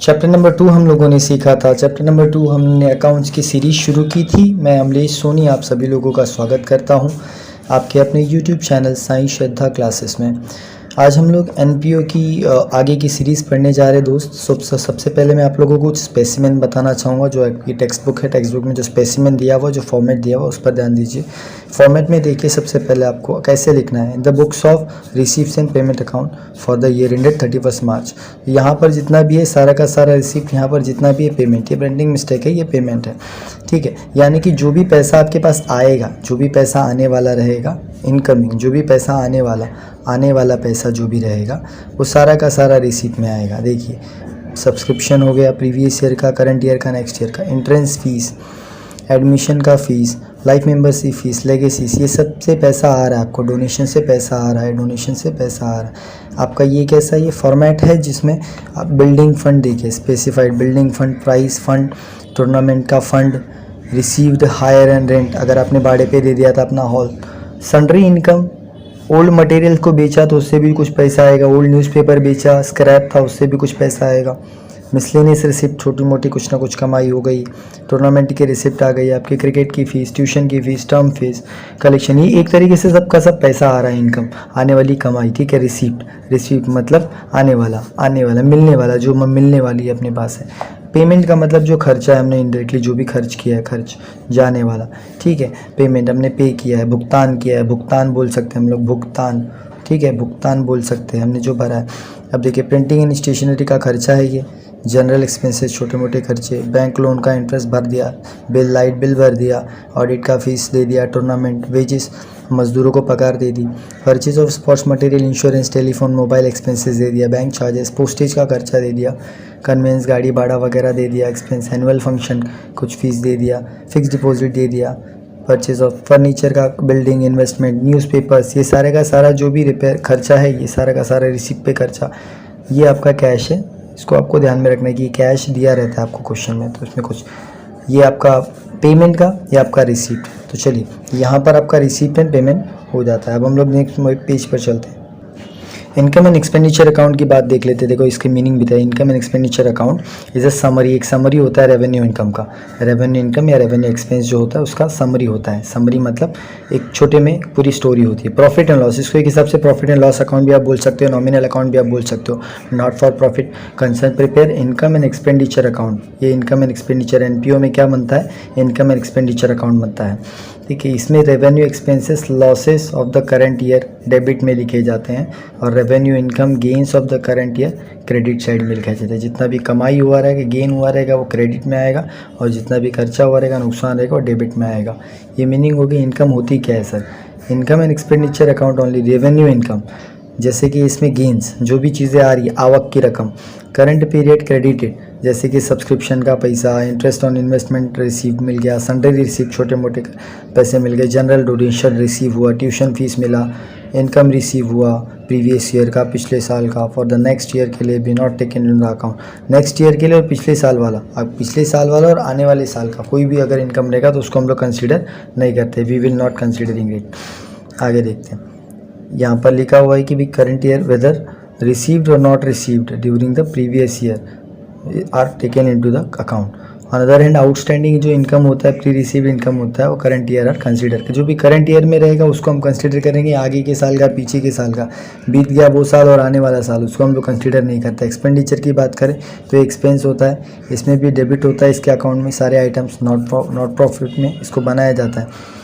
Chapter number 2 हम लोगों ने सीखा था। चैप्टर नंबर 2 हमने अकाउंट्स की सीरीज़ शुरू की थी। मैं अमलेश सोनी आप सभी लोगों का स्वागत करता हूं आपके अपने यूट्यूब चैनल साईं श्रद्धा क्लासेस में। आज हम लोग एनपीओ की आगे की सीरीज़ पढ़ने जा रहे हैं दोस्त। सबसे पहले मैं आप लोगों को कुछ स्पेसिमेन बताना चाहूँगा। जो आपकी टेक्स्ट बुक है, टेक्स्ट बुक में जो स्पेसिमेन दिया हुआ, जो फॉर्मेट दिया हुआ, उस पर ध्यान दीजिए। फॉर्मेट में देखिए सबसे पहले आपको कैसे लिखना है। In the books of receipts and payment account for the year ended 31 मार्च। यहाँ पर जितना भी है सारा का सारा रिसिप्ट, यहाँ पर जितना भी है पेमेंट, ये प्रिंटिंग मिस्टेक है, ये पेमेंट है, ठीक है। यानी कि जो भी पैसा आपके पास आएगा, जो भी पैसा आने वाला रहेगा, इनकमिंग जो भी पैसा आने वाला पैसा जो भी रहेगा, वो सारा का सारा रिसीप्ट में आएगा। देखिए सब्सक्रिप्शन हो गया, प्रीवियस ईयर का, करंट ईयर का, नेक्स्ट ईयर का, एंट्रेंस फीस, एडमिशन का fees, life membership fees, legacies, ये सब से पैसा आ रहा है आपको। डोनेशन से पैसा आ रहा है, डोनेशन से पैसा आ रहा है आपका। ये कैसा, ये फॉर्मेट है जिसमें आप बिल्डिंग फंड देखिए, specified building fund, prize fund, tournament का fund, received hire and rent, अगर आपने भाड़े पे दे दिया था अपना hall, sundry income, old material को बेचा तो उससे भी कुछ पैसा आएगा, ओल्ड न्यूज़पेपर बेचा, स्क्रैप था, उससे भी कुछ पैसा आएगा। मिसलेनियस रिसिप्ट, छोटी मोटी कुछ ना कुछ कमाई हो गई, टूर्नामेंट की रिसिप्ट आ गई, आपकी क्रिकेट की फ़ीस, ट्यूशन की फ़ीस, टर्म फीस, कलेक्शन, ये एक तरीके से सबका सब पैसा आ रहा है, इनकम, आने वाली कमाई, ठीक है। रिसिप्ट मतलब आने वाला मिलने वाला, जो मिलने वाली है अपने पास है। पेमेंट का मतलब जो खर्चा है हमने इनडायरेक्टली जो भी खर्च किया है, खर्च जाने वाला, ठीक है। पेमेंट हमने पे किया है, भुगतान किया है, भुगतान बोल सकते हैं हम लोग, भुगतान, ठीक है, भुगतान बोल सकते हैं हमने जो भरा है। अब देखिए प्रिंटिंग एंड स्टेशनरी का खर्चा है ये, जनरल एक्सपेंसेस, छोटे मोटे खर्चे, बैंक लोन का इंटरेस्ट भर दिया, बिल, लाइट बिल भर दिया, ऑडिट का फीस दे दिया, टूर्नामेंट, वेजेस, मजदूरों को पगार दे दी, purchase of sports material, insurance, telephone, mobile expenses दे दिया, बैंक चार्जेस, पोस्टेज का खर्चा दे दिया, कन्वेंस, गाड़ी भाड़ा वगैरह दे दिया, एक्सपेंस, एनुअल फंक्शन कुछ फीस दे दिया, फिक्स डिपॉजिट दे दिया, परचेज ऑफ फर्नीचर का, बिल्डिंग, इन्वेस्टमेंट, न्यूज़पेपर्स, ये सारे का सारा जो भी रिपेयर खर्चा है, ये सारा का सारा रिसिप्ट पे खर्चा, ये आपका कैश है। इसको आपको ध्यान में रखना है कि कैश दिया रहता है आपको क्वेश्चन में, तो इसमें कुछ ये आपका पेमेंट का, ये आपका रिसीप्ट। तो चलिए यहाँ पर आपका रिसीप्ट एंड पेमेंट हो जाता है। अब हम लोग नेक्स्ट पेज पर चलते हैं। इनकम एंड एक्सपेंडिचर अकाउंट की बात देख लेते हैं। देखो इसके मीनिंग भी था। Income and expenditure account is a summary, एक समरी होता है रेवेन्यू इनकम का। रेवेन्यू इनकम या रेवेन्यू एक्सपेंस जो होता है उसका समरी होता है। समरी मतलब एक छोटे में पूरी स्टोरी होती है। प्रॉफिट एंड लॉस, इसको एक हिसाब से प्रॉफिट एंड लॉस अकाउंट भी आप बोल सकते हो, नॉमिनल अकाउंट भी आप बोल सकते हो, not for profit concern. Prepare income and expenditure account, ये इनकम एंड एक्सपेंडिचर एनपीओ में क्या बनता है, इनकम एंड एक्सपेंडिचर अकाउंट बनता है, ठीक है। इसमें revenue expenses losses of the current year debit में लिखे जाते हैं और revenue income gains of the current year credit side में लिखा जाता है। जितना भी कमाई हुआ रहेगा, गेन हुआ रहेगा, वो क्रेडिट में आएगा और जितना भी खर्चा हुआ रहेगा, नुकसान रहेगा, वो डेबिट में आएगा। ये मीनिंग होगी इनकम होती क्या है sir. Income and expenditure account only revenue income, जैसे कि इसमें गेंस, जो भी चीज़ें आ रही है, आवक की रकम, करंट पीरियड क्रेडिटेड, जैसे कि सब्सक्रिप्शन का पैसा, इंटरेस्ट ऑन इन्वेस्टमेंट रिसीव मिल गया, सन्डे रिसीव, छोटे मोटे पैसे मिल गए, जनरल डोनेशन रिसीव हुआ, ट्यूशन फीस मिला, इनकम रिसीव हुआ प्रीवियस ईयर का, पिछले साल का, फॉर द नेक्स्ट ईयर के लिए भी not taken in the account. Next year के लिए और पिछले साल वाला, अब पिछले साल वाला और आने वाले साल का कोई भी अगर इनकम रहेगा तो उसको हम लोग कंसिडर नहीं करते, we will not considering it. आगे देखते हैं। यहाँ पर लिखा हुआ है कि भी करंट ईयर वेदर रिसीव्ड और not received during the previous year are taken into the account. On other hand outstanding जो इनकम होता है, प्री रिसीव्ड इनकम होता है, वो करंट ईयर आर कंसीडर, जो भी करंट ईयर में रहेगा उसको हम कंसीडर करेंगे। आगे के साल का, पीछे के साल का, बीत गया वो साल और आने वाला साल, उसको हम लोग कंसीडर नहीं करते। एक्सपेंडिचर की बात करें तो एक्सपेंस होता है, इसमें भी डेबिट होता है इसके अकाउंट में, सारे आइटम्स नॉट प्रॉफिट में इसको बनाया जाता है।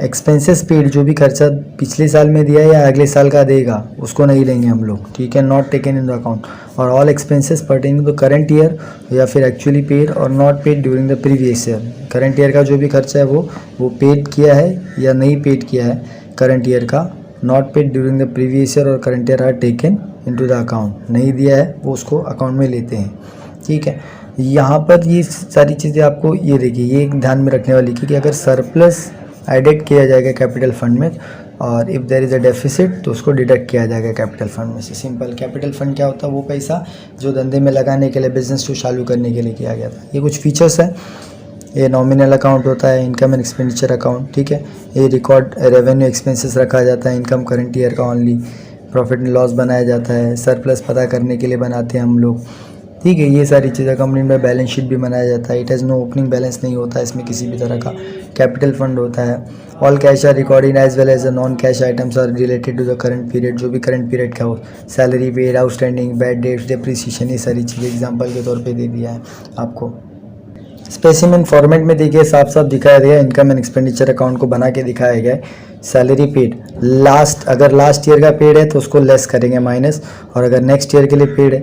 एक्सपेंसेस पेड, जो भी खर्चा पिछले साल में दिया या अगले साल का देगा उसको नहीं लेंगे हम लोग, ठीक है, not taken in the account. और all expenses pertaining to current year या फिर एक्चुअली पेड और not paid during the previous year, current year का जो भी खर्चा है वो पेड किया है या नहीं पेड किया है करंट ईयर का, not paid during the previous year और current year are taken into the account, नहीं दिया है वो उसको अकाउंट में लेते हैं, ठीक है। यहाँ पर ये सारी चीज़ें आपको ये देखिए, ये ध्यान में रखने वाली कि अगर सरप्लस एडिट किया जाएगा कैपिटल फंड में और if there is a deficit तो उसको डिडक्ट किया जाएगा कैपिटल फंड में से। सिंपल। कैपिटल फंड क्या होता है, वो पैसा जो धंधे में लगाने के लिए, बिजनेस को चालू करने के लिए किया गया था। ये कुछ फीचर्स हैं। ये नॉमिनल अकाउंट होता है, इनकम एंड एक्सपेंडिचर अकाउंट, ठीक है। ये रिकॉर्ड रेवेन्यू एक्सपेंसेस रखा जाता है, इनकम करंट ईयर का ओनली, प्रॉफिट एंड लॉस बनाया जाता है, सरप्लस पता करने के लिए बनाते हैं हम लोग, ठीक है। ये सारी चीज़ें कंपनी में बैलेंस शीट भी बनाया जाता है। It has no opening balance नहीं होता है इसमें किसी भी तरह का। कैपिटल फंड होता है। All cash are recording as well as non cash items are related to the current period, जो भी करंट पीरियड का हो, salary paid, outstanding, bad debts, depreciation, ये सारी चीज़ें एग्जाम्पल के तौर पर दे दिया है आपको। स्पेसिमेन फॉर्मेट में देखिए साफ साफ दिखाया गया, इनकम एंड एक्सपेंडिचर अकाउंट को बना के दिखाया गया है। सैलरी पेड अगर लास्ट ईयर का पेड है तो उसको लेस करेंगे माइनस, और अगर नेक्स्ट ईयर के लिए पेड है,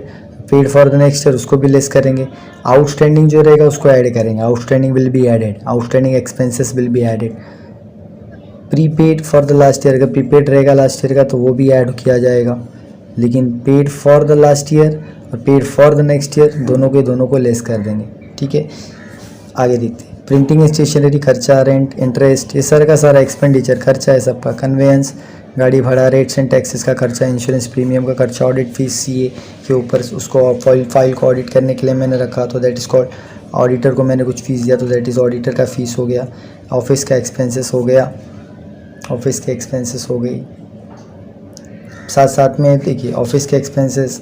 paid for the next year, उसको भी लेस करेंगे। आउटस्टैंडिंग जो रहेगा उसको ऐड करेंगे, outstanding will be added, outstanding expenses will be added. Prepaid for the last year, अगर प्रीपेड रहेगा लास्ट ईयर का तो वो भी ऐड किया जाएगा, लेकिन paid for the last year और paid for the next year दोनों को लेस कर देंगे। ठीक है, आगे देखते हैं। प्रिंटिंग स्टेशनरी खर्चा, रेंट, इंटरेस्ट, ये सारा का सारा एक्सपेंडिचर खर्चा है सबका। कन्वेंस, गाड़ी भाड़ा, रेट्स एंड टैक्सेस का खर्चा, इंश्योरेंस प्रीमियम का खर्चा, ऑडिट फीस सीए के ऊपर उसको फाइल को ऑडिट करने के लिए मैंने रखा तो दैट इज़ कॉल्ड ऑडिटर को मैंने कुछ फीस दिया तो दैट इज़ ऑडिटर का फीस हो गया। ऑफिस का एक्सपेंसेस हो गया, ऑफिस के एक्सपेंसेस हो गई। साथ साथ में देखिए ऑफिस के एक्सपेंसेस,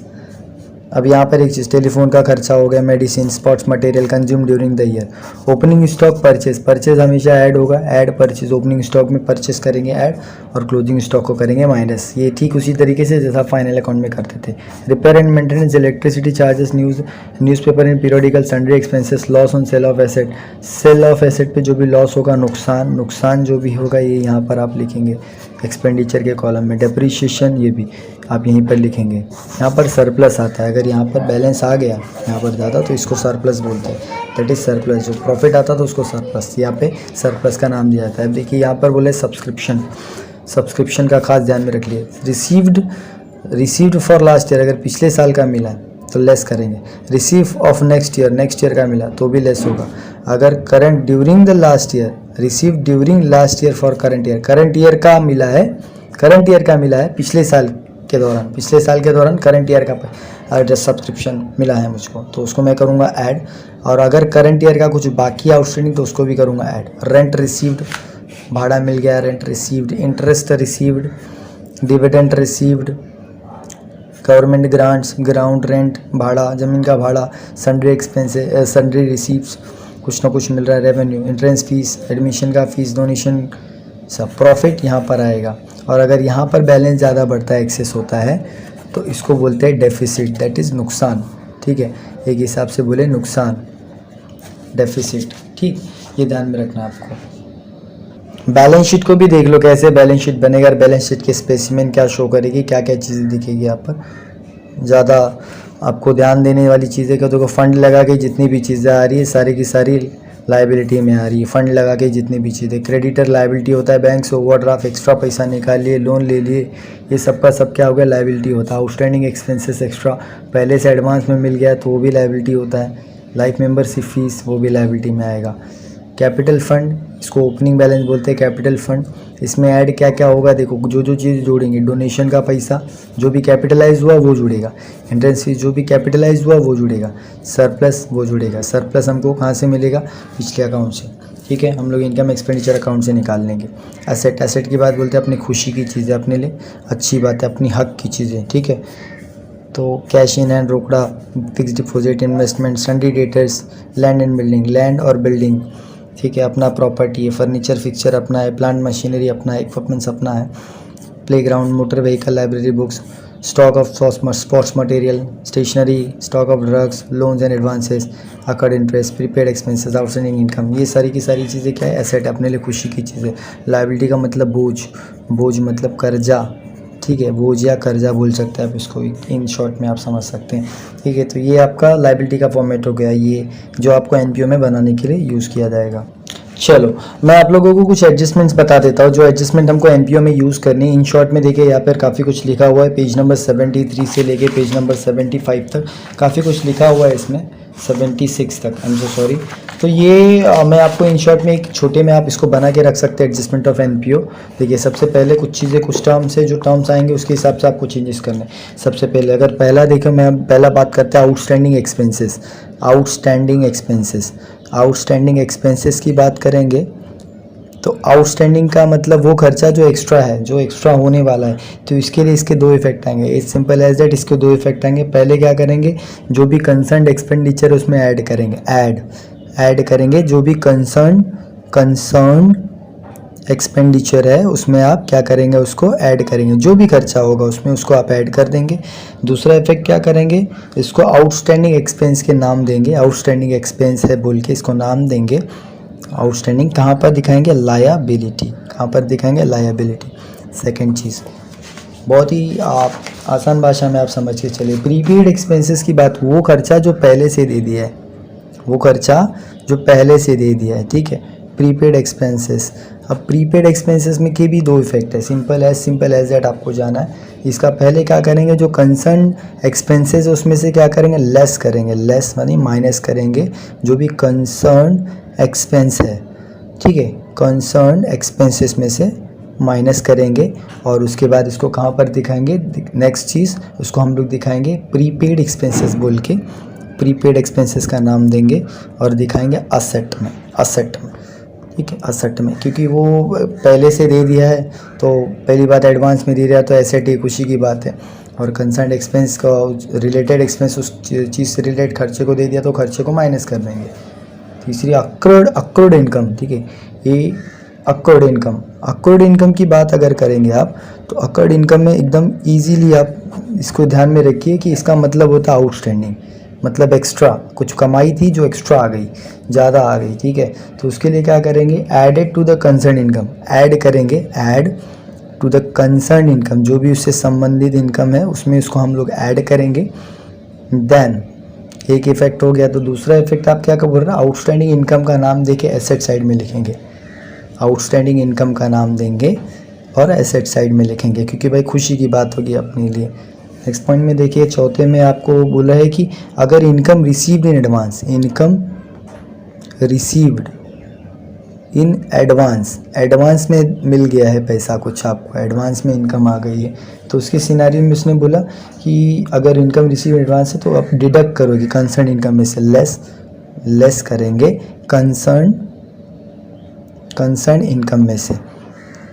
अब यहाँ पर एक चीज़, टेलीफोन का खर्चा हो गया, medicine, sports material consume during the year. Opening stock purchase हमेशा ऐड होगा, ऐड परचेज, ओपनिंग स्टॉक में परचेज करेंगे ऐड और क्लोजिंग स्टॉक को करेंगे माइनस। ये ठीक उसी तरीके से जैसा फाइनल अकाउंट में करते थे। Repair and maintenance, electricity charges, newspaper and periodical sundry expenses, loss on sale of asset, sale of asset पे जो भी लॉस होगा, नुकसान जो भी होगा ये यहाँ पर आप लिखेंगे एक्सपेंडिचर के कॉलम में। डेप्रिसिएशन ये भी आप यहीं पर लिखेंगे। यहाँ पर सरप्लस आता है, अगर यहाँ पर बैलेंस आ गया यहाँ पर ज़्यादा तो इसको सरप्लस बोलते हैं, दैट इज़ सरप्लस। जो प्रॉफिट आता तो उसको सरप्लस, यहाँ पे सरप्लस का नाम दिया जाता है। अब देखिए यहाँ पर बोले सब्सक्रिप्शन का खास ध्यान में रख लिए। रिसीव्ड फॉर लास्ट ईयर, अगर पिछले साल का मिला है तो लेस करेंगे। रिसीव ऑफ नेक्स्ट ईयर का मिला तो भी लेस होगा। अगर current during the last year, receive during last year for current year का मिला है पिछले साल के दौरान करंट ईयर का अगर सब्सक्रिप्शन मिला है मुझको तो उसको मैं करूँगा ऐड, और अगर करंट ईयर का कुछ बाकी आउटस्टैंडिंग तो उसको भी करूँगा ऐड। रेंट रिसीव्ड, भाड़ा मिल गया, rent received, interest received, dividend received, government grants, ground rent, भाड़ा, ज़मीन का भाड़ा, सन्ड्री एक्सपेंसेस, सन्ड्री रिसीव्स, कुछ ना कुछ मिल रहा है, रेवेन्यू, एंट्रेंस फीस, एडमिशन का फीस, डोनेशन, सब प्रॉफिट यहाँ पर आएगा। और अगर यहाँ पर बैलेंस ज़्यादा बढ़ता है, एक्सेस होता है तो इसको बोलते हैं डेफिसिट, दैट इज़ नुकसान। ठीक है, एक हिसाब से बोले नुकसान, डेफिसिट। ठीक, ये ध्यान में रखना आपको। बैलेंस शीट को भी देख लो कैसे बैलेंस शीट बनेगा, बैलेंस शीट के स्पेसिमेन क्या शो करेगी, क्या क्या चीज़ें दिखेगी यहाँ पर। ज़्यादा आपको ध्यान देने वाली चीज़ें क्या, देखो फंड लगा के जितनी भी चीज़ें आ रही है सारी की सारी लाइबिलिटी में आ रही है। फंड लगा के जितनी भी चीज़ें, क्रेडिटर लाइबिलिटी होता है, बैंक से ओवरड्राफ्ट एक्स्ट्रा पैसा निकाल लिए, लोन ले लिए, ये सब का सब क्या हो गया, लाइबिलिटी होता है। आउटस्टैंडिंग एक्सपेंसेस एक्स्ट्रा पहले से एडवांस में मिल गया तो वो भी लाइबिलिटी होता है। लाइफ मेंबरशिप फीस वो भी लाइबिलिटी में आएगा। कैपिटल फंड, इसको ओपनिंग बैलेंस बोलते हैं, कैपिटल फंड। इसमें ऐड क्या क्या होगा, देखो जो चीज़ जोड़ेंगे, डोनेशन का पैसा जो भी कैपिटलाइज हुआ वो जुड़ेगा, एंट्रेंस फीस जो भी कैपिटलाइज हुआ वो जुड़ेगा, सरप्लस वो जुड़ेगा। सरप्लस हमको कहाँ से मिलेगा, पिछले अकाउंट से। ठीक है, हम लोग इनकम एक्सपेंडिचर अकाउंट से निकाल लेंगे। एसेट की बात बोलते हैं अपनी खुशी की चीज़ें, अपने लिए अच्छी बात है, अपनी हक की चीज़ें। ठीक है, तो कैश इन एंड, रोकड़ा, fix deposit, investment, sundry debtors, land and building, land और बिल्डिंग। ठीक है, अपना प्रॉपर्टी है, फर्नीचर फिक्सचर अपना है, प्लांट मशीनरी अपना है, इक्विपमेंट्स अपना है, playground, motor vehicle, library books, stock of sports material, stationery, stock of drugs, loans and advances, accrued interest, prepaid expenses, outstanding income. ये सारी की सारी चीज़ें क्या है, एसेट, अपने लिए खुशी की चीज़ें। लाइबिलिटी का मतलब बोझ मतलब कर्जा। ठीक है, बोझ या कर्जा बोल सकते हैं आप इसको, इन शॉर्ट में आप समझ सकते हैं। ठीक है, तो ये आपका लाइबिलिटी का फॉर्मेट हो गया, ये जो आपको एनपीओ में बनाने के लिए यूज़ किया जाएगा। चलो मैं आप लोगों को कुछ एडजस्टमेंट्स बता देता हूँ, जो एडजस्टमेंट हमको एनपीओ में यूज़ करनी है। इन शॉर्ट में देखिए यहाँ पर काफ़ी कुछ लिखा हुआ है, पेज नंबर 73 से लेके पेज नंबर 75 तक काफ़ी कुछ लिखा हुआ है इसमें, 76 तक, आई एम सो सॉरी। तो ये मैं आपको इन शॉर्ट में एक छोटे में आप इसको बना के रख सकते हैं, एडजस्टमेंट ऑफ एनपीओ। देखिए सबसे पहले कुछ चीज़ें, कुछ टर्म्स है, जो टर्म्स आएंगे उसके हिसाब से आपको चेंजेस करने। सबसे पहले अगर पहला देखो, मैं पहला बात करते हैं आउटस्टैंडिंग एक्सपेंसेस की बात करेंगे तो आउटस्टैंडिंग का मतलब वो खर्चा जो एक्स्ट्रा है, जो एक्स्ट्रा होने वाला है। तो इसके लिए इसके दो इफेक्ट आएंगे, इज सिंपल एज दैट। इसके दो इफेक्ट आएंगे। पहले क्या करेंगे, जो भी कंसर्न एक्सपेंडिचर उसमें ऐड करेंगे, ऐड करेंगे। जो भी कंसर्न एक्सपेंडिचर है उसमें आप क्या करेंगे, उसको ऐड करेंगे। जो भी खर्चा होगा उसमें उसको आप ऐड कर देंगे। दूसरा इफेक्ट क्या करेंगे, इसको आउटस्टैंडिंग एक्सपेंस के नाम देंगे। आउटस्टैंडिंग एक्सपेंस है बोल के इसको नाम देंगे। आउटस्टैंडिंग कहाँ पर दिखाएंगे, लायबिलिटी। कहाँ पर दिखाएंगे, लायबिलिटी। सेकंड चीज़ बहुत ही आप आसान भाषा में आप समझ के चलिए, प्रीपेड एक्सपेंसेस की बात, वो खर्चा जो पहले से दे दिया है, वो खर्चा जो पहले से दे दिया है, ठीक है, प्रीपेड एक्सपेंसेस। अब प्रीपेड एक्सपेंसेस में के भी दो इफेक्ट है, सिंपल एज दैट आपको जाना है। इसका पहले क्या करेंगे, जो कंसर्न एक्सपेंसेस उसमें से क्या करेंगे, लेस करेंगे। लेस मानी माइनस करेंगे जो भी कंसर्न एक्सपेंस है, ठीक है, कंसर्न एक्सपेंसेस में से माइनस करेंगे। और उसके बाद इसको कहाँ पर दिखाएंगे, नेक्स्ट चीज़ उसको हम लोग दिखाएंगे प्रीपेड एक्सपेंसेस बोल के, प्रीपेड एक्सपेंसेस का नाम देंगे और दिखाएंगे असेट में, ठीक है, असेट में। क्योंकि वो पहले से दे दिया है तो पहली बात एडवांस में दे दिया तो एसेट ही खुशी की बात है। और कंसर्न एक्सपेंस का रिलेटेड एक्सपेंस उस चीज़ से रिलेटेड खर्चे को दे दिया तो खर्चे को माइनस कर देंगे। तीसरी अक्रूड इनकम, ठीक है, ये अक्रूड इनकम की बात अगर करेंगे आप तो अक्रूड इनकम में एकदम इजीली आप इसको ध्यान में रखिए कि इसका मतलब होता है आउटस्टैंडिंग, मतलब एक्स्ट्रा कुछ कमाई थी जो एक्स्ट्रा आ गई, ज़्यादा आ गई, ठीक है। तो उसके लिए क्या करेंगे, added to the concern income, add करेंगे, add to the concern income, जो भी उससे संबंधित इनकम है उसमें उसको हम लोग ऐड करेंगे। देन एक इफेक्ट हो गया। तो दूसरा इफेक्ट आप क्या बोल रहे हैं, आउटस्टैंडिंग इनकम का नाम देके एसेट साइड में लिखेंगे। आउटस्टैंडिंग इनकम का नाम देंगे और एसेट साइड में लिखेंगे, क्योंकि भाई खुशी की बात होगी अपने लिए। नेक्स्ट पॉइंट में देखिए, चौथे में आपको बोला है कि अगर income received in advance, income received in advance में मिल गया है पैसा कुछ आपको, एडवांस में इनकम आ गई है, तो उसके सिनारियो में उसने बोला कि अगर इनकम रिसीव एडवांस है तो आप डिडक्ट करोगे कंसर्न इनकम में से, लेस करेंगे कंसर्न इनकम में से,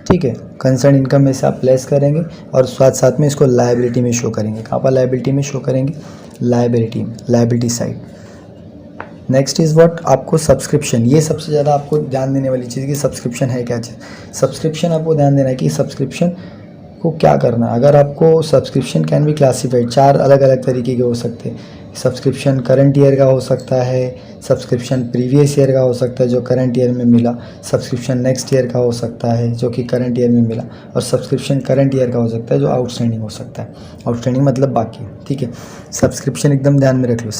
ठीक है, कंसर्न इनकम में से आप लेस करेंगे और साथ में इसको लायबिलिटी में शो करेंगे। कहाँ पर लायबिलिटी में शो करेंगे, liability side. Next is what, आपको सब्सक्रिप्शन, ये सबसे ज़्यादा आपको ध्यान देने वाली चीज़ कि सब्सक्रिप्शन है क्या चीज़। सब्सक्रिप्शन आपको ध्यान देना है कि सब्सक्रिप्शन को क्या करना है। अगर आपको सब्सक्रिप्शन कैन बी क्लासीफाइड, 4 अलग अलग तरीके के हो सकते हैं। सब्सक्रिप्शन करंट ईयर का हो सकता है, सब्सक्रिप्शन प्रीवियस ईयर का हो सकता है जो करंट ईयर में मिला, सब्सक्रिप्शन नेक्स्ट ईयर का हो सकता है जो कि करंट ईयर में मिला, और सब्सक्रिप्शन करंट ईयर का हो सकता है जो आउटस्टैंडिंग हो सकता है। आउटस्टैंडिंग मतलब बाकी, ठीक है। सब्सक्रिप्शन एकदम ध्यान में रख लो।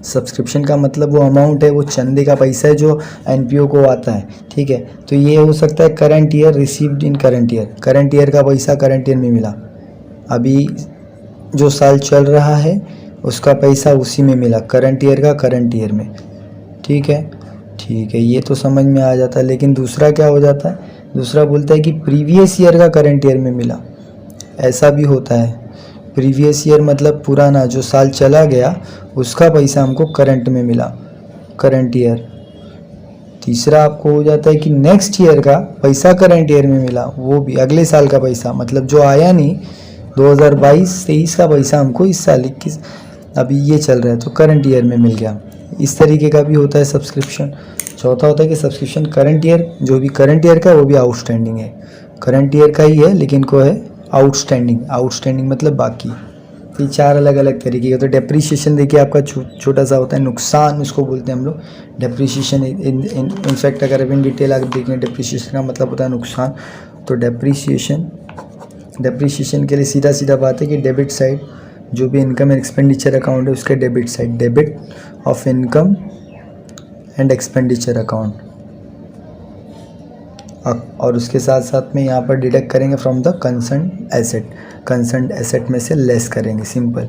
सब्सक्रिप्शन का मतलब वो अमाउंट है, वो चंदे का पैसा है जो एनपीओ को आता है, ठीक है। तो ये हो सकता है current year, received in current year का पैसा करंट ईयर में मिला, अभी जो साल चल रहा है उसका पैसा उसी में मिला, करंट ईयर का करंट ईयर में, ठीक है, ये तो समझ में आ जाता है। लेकिन दूसरा क्या हो जाता है, दूसरा बोलता है कि प्रीवियस ईयर का करंट ईयर में मिला, ऐसा भी होता है। प्रीवियस ईयर मतलब पुराना जो साल चला गया उसका पैसा हमको करंट में मिला, करंट ईयर। तीसरा आपको हो जाता है कि नेक्स्ट ईयर का पैसा करंट ईयर में मिला, वो भी अगले साल का पैसा, मतलब जो आया नहीं 2022-23 का पैसा हमको इस साल 21 अभी ये चल रहा है तो करंट ईयर में मिल गया। इस तरीके का भी होता है सब्सक्रिप्शन। चौथा होता है कि सब्सक्रिप्शन करंट ईयर, जो भी करंट ईयर का है वो भी आउटस्टैंडिंग है, करंट ईयर का ही है लेकिन को है आउटस्टैंडिंग मतलब बाकी। ये 4 अलग अलग तरीके का। तो डेप्रीशिएशन देखिए आपका छोटा सा होता है, नुकसान उसको बोलते हैं हम लोग, डेप्रीशिएशन। इनफैक्ट अगर अभी इन डिटेल आप देखें, डेप्रीशिएशन का मतलब होता है नुकसान। तो डेप्रीशिएशन के लिए सीधा बात है कि डेबिट साइड, जो भी इनकम एंड एक्सपेंडिचर अकाउंट है उसके debit side, debit of income and expenditure account, और उसके साथ में यहाँ पर डिडक्ट करेंगे फ्रॉम द कंसर्न एसेट में से लेस करेंगे। सिंपल,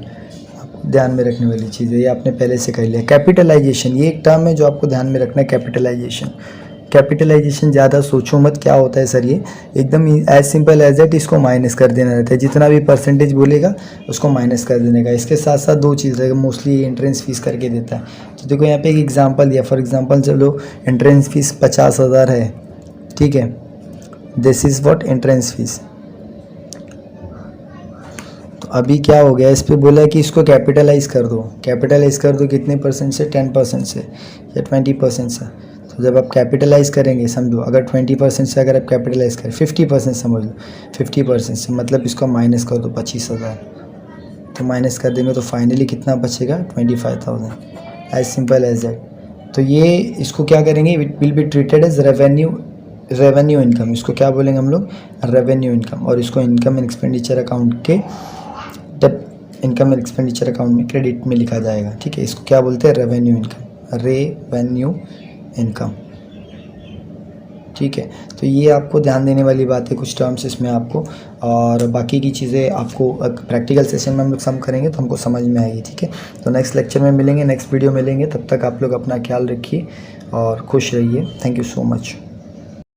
आपको ध्यान में रखने वाली चीज़ है, ये आपने पहले से कर लिया। कैपिटलाइजेशन, ये एक टर्म है जो आपको ध्यान में रखना है, कैपिटलाइजेशन ज़्यादा सोचो मत क्या होता है सर, ये एकदम एज सिंपल एज दैट, इसको माइनस कर देना रहता है, जितना भी परसेंटेज बोलेगा उसको माइनस कर देने का। इसके साथ साथ दो चीज़ है, मोस्टली एंट्रेंस फीस करके देता है। तो देखो यहाँ पे एक एग्जांपल दिया, फॉर एग्जांपल चलो एंट्रेंस फीस 50,000 है, ठीक है, this is what entrance fees. तो अभी क्या हो गया, इस पर बोला है कि इसको कैपिटलाइज कर दो। कैपिटलाइज कर दो कितने परसेंट से, 10% से या 20% से। तो जब आप कैपिटलाइज करेंगे, समझो अगर 20% से अगर आप कैपिटलाइज करें, 50% समझ लो, 50% से मतलब इसको माइनस कर दो 25,000, तो माइनस कर देंगे तो फाइनली कितना बचेगा, 25,000, एज सिंपल एज दैट। तो ये इसको क्या करेंगे, it will be treated as revenue income. इसको क्या बोलेंगे हम लोग, रेवेन्यू इनकम। और इसको इनकम एंड एक्सपेंडिचर अकाउंट के इनकम एंड एक्सपेंडिचर अकाउंट में क्रेडिट में लिखा जाएगा, ठीक है। इसको क्या बोलते हैं, रेवेन्यू इनकम, रेवेन्यू इनकम, ठीक है। तो ये आपको ध्यान देने वाली बात है, कुछ टर्म्स इसमें आपको, और बाकी की चीज़ें आपको प्रैक्टिकल सेशन में हम लोग सम करेंगे तो हमको समझ में आएगी, ठीक है। तो नेक्स्ट लेक्चर में मिलेंगे, नेक्स्ट वीडियो मिलेंगे, तब तक आप लोग अपना ख्याल रखिए और खुश रहिए। Thank you so much.